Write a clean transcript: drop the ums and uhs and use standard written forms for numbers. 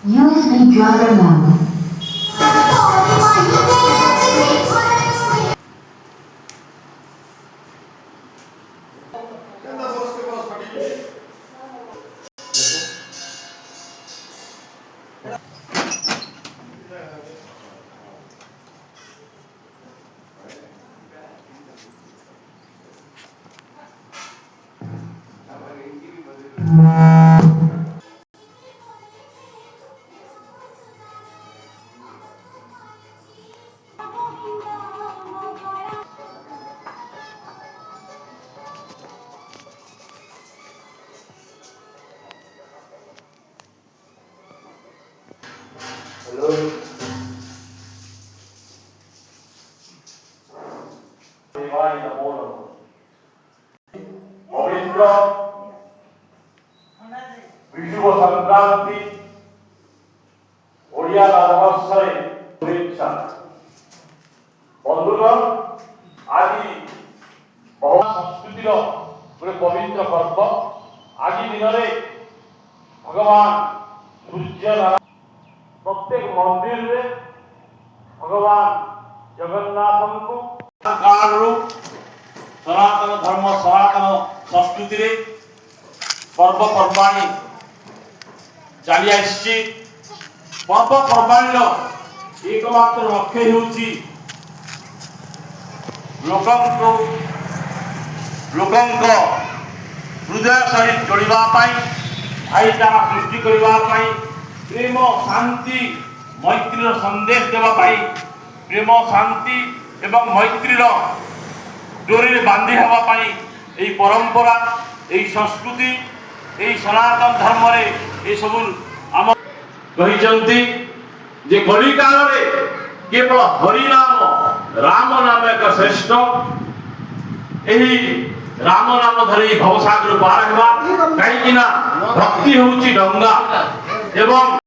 USB driver now. Hello. देवाय नमो नमः। पवित्र विषुव संक्रांति ओडिया नववर्षरे शुभेच्छा। बंधुगण आज बहुत संस्कृतिर गोटे पवित्र पर्व। आज दिन में भगवान सूर्य नारायण प्रत्येक मंदिर में भगवान जगन्नाथ को सनातन धर्म सनातन संस्कृति रे पर्व पर्वाणी चली आसी। पर्व पर्वाणी एकमात्र लक्ष्य होउची लोकंक हृदय सहित जोड़वा भाईचारा सृष्टि करने, प्रेम शांति मैत्री संदेश देवाई, प्रेम शांति एवं मैत्री डोरी बांधि होगापाई यही परंपरा यही संस्कृति यही सनातन धर्म रे ये सब आम कहते जे कली काल रे केवल हरि नाम राम नाम एक श्रेष्ठ। यही राम नाम धरी भवसागर पार हेबा कहीं भक्ति होउची डंगा एवं